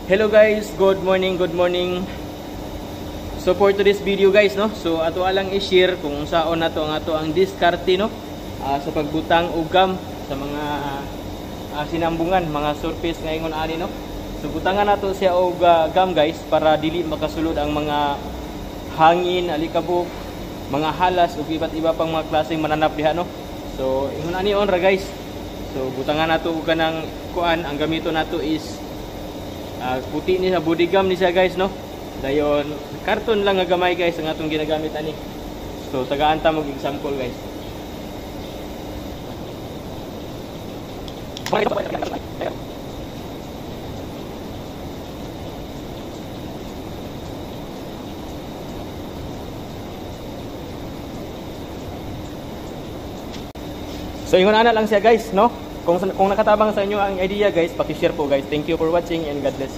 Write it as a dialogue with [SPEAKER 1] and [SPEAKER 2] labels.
[SPEAKER 1] Hello guys, good morning, good morning. So for today's video guys, no, so ato alang i-share kung saan na to ang diskarte, no, sa pagbutang og gum sa mga sinambungan, mga surface ngayon ani, no. So butangan nato siya og gum guys para dili makasulod ang mga hangin, alikabok, mga halas ug iba't iba pang mga klaseng mananap diha, no. So ingon ani on ra guys. So butangan nato og kanang kuan, ang gamito nato is puti ni sa body gum ni siya guys, no. Dayon karton lang nga gamay guys ang atong ginagamit ani. So tagaan ta mo example guys. So ingon ana lang siya guys, no. Kung nakatabang sa inyo ang idea guys, paki-share po guys. Thank you for watching and God bless.